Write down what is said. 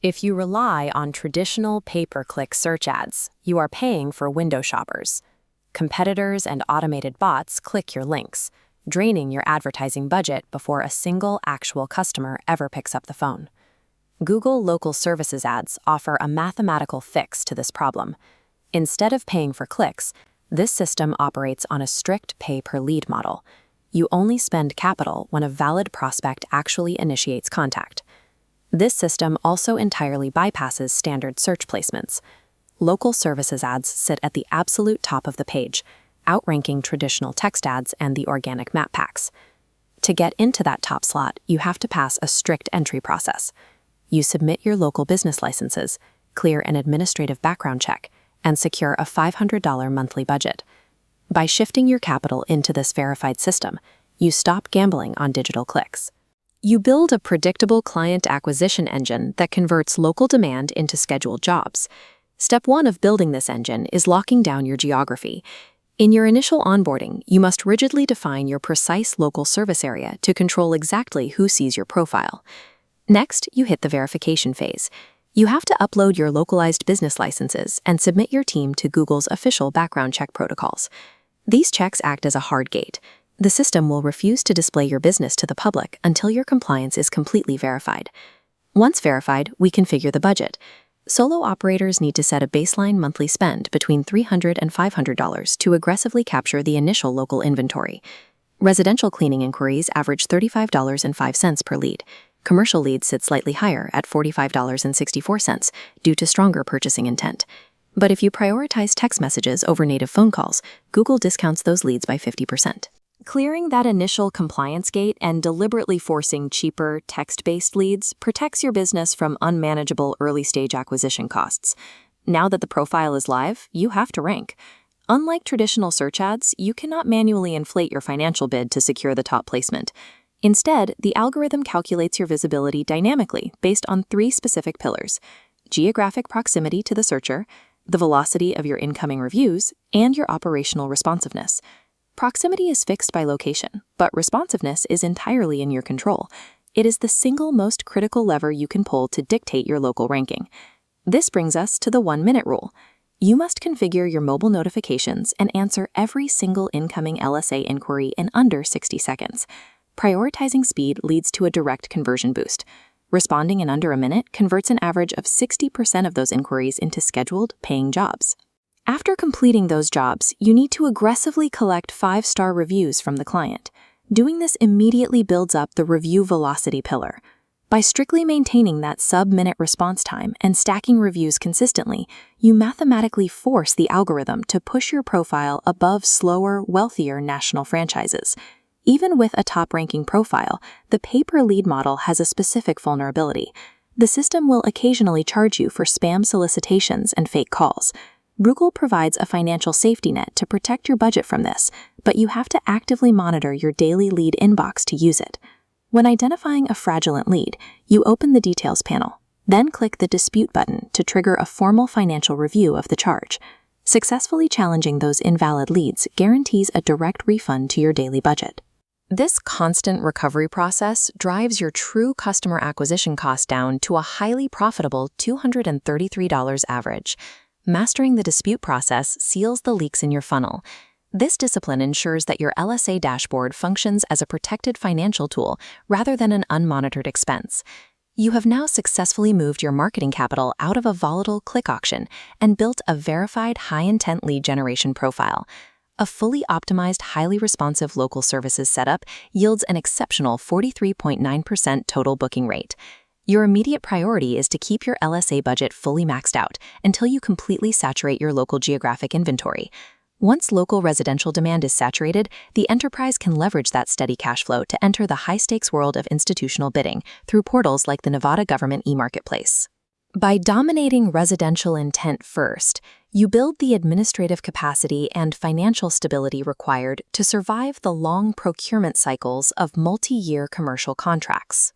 If you rely on traditional pay-per-click search ads, you are paying for window shoppers. Competitors and automated bots click your links, draining your advertising budget before a single actual customer ever picks up the phone. Google Local Services ads offer a mathematical fix to this problem. Instead of paying for clicks, this system operates on a strict pay-per-lead model. You only spend capital when a valid prospect actually initiates contact. This system also entirely bypasses standard search placements. Local services ads sit at the absolute top of the page, outranking traditional text ads and the organic map packs. To get into that top slot, you have to pass a strict entry process. You submit your local business licenses, clear an administrative background check, and secure a $500 monthly budget. By shifting your capital into this verified system, you stop gambling on digital clicks. You build a predictable client acquisition engine that converts local demand into scheduled jobs. Step 1 of building this engine is locking down your geography. In your initial onboarding, you must rigidly define your precise local service area to control exactly who sees your profile. Next, you hit the verification phase. You have to upload your localized business licenses and submit your team to Google's official background check protocols. These checks act as a hard gate. The system will refuse to display your business to the public until your compliance is completely verified. Once verified, we configure the budget. Solo operators need to set a baseline monthly spend between $300 and $500 to aggressively capture the initial local inventory. Residential cleaning inquiries average $35.05 per lead. Commercial leads sit slightly higher at $45.64 due to stronger purchasing intent. But if you prioritize text messages over native phone calls, Google discounts those leads by 50%. Clearing that initial compliance gate and deliberately forcing cheaper, text-based leads protects your business from unmanageable early-stage acquisition costs. Now that the profile is live, you have to rank. Unlike traditional search ads, you cannot manually inflate your financial bid to secure the top placement. Instead, the algorithm calculates your visibility dynamically based on 3 specific pillars: geographic proximity to the searcher, the velocity of your incoming reviews, and your operational responsiveness. Proximity is fixed by location, but responsiveness is entirely in your control. It is the single most critical lever you can pull to dictate your local ranking. This brings us to the 1-minute rule. You must configure your mobile notifications and answer every single incoming LSA inquiry in under 60 seconds. Prioritizing speed leads to a direct conversion boost. Responding in under a minute converts an average of 60% of those inquiries into scheduled, paying jobs. After completing those jobs, you need to aggressively collect 5-star reviews from the client. Doing this immediately builds up the review velocity pillar. By strictly maintaining that sub-minute response time and stacking reviews consistently, you mathematically force the algorithm to push your profile above slower, wealthier national franchises. Even with a top-ranking profile, the pay-per-lead model has a specific vulnerability. The system will occasionally charge you for spam solicitations and fake calls. Google provides a financial safety net to protect your budget from this, but you have to actively monitor your daily lead inbox to use it. When identifying a fraudulent lead, you open the Details panel, then click the Dispute button to trigger a formal financial review of the charge. Successfully challenging those invalid leads guarantees a direct refund to your daily budget. This constant recovery process drives your true customer acquisition cost down to a highly profitable $233 average. Mastering the dispute process seals the leaks in your funnel. This discipline ensures that your LSA dashboard functions as a protected financial tool rather than an unmonitored expense. You have now successfully moved your marketing capital out of a volatile click auction and built a verified high-intent lead generation profile. A fully optimized, highly responsive local services setup yields an exceptional 43.9% total booking rate. Your immediate priority is to keep your LSA budget fully maxed out until you completely saturate your local geographic inventory. Once local residential demand is saturated, the enterprise can leverage that steady cash flow to enter the high-stakes world of institutional bidding through portals like the Nevada Government e-marketplace. By dominating residential intent first, you build the administrative capacity and financial stability required to survive the long procurement cycles of multi-year commercial contracts.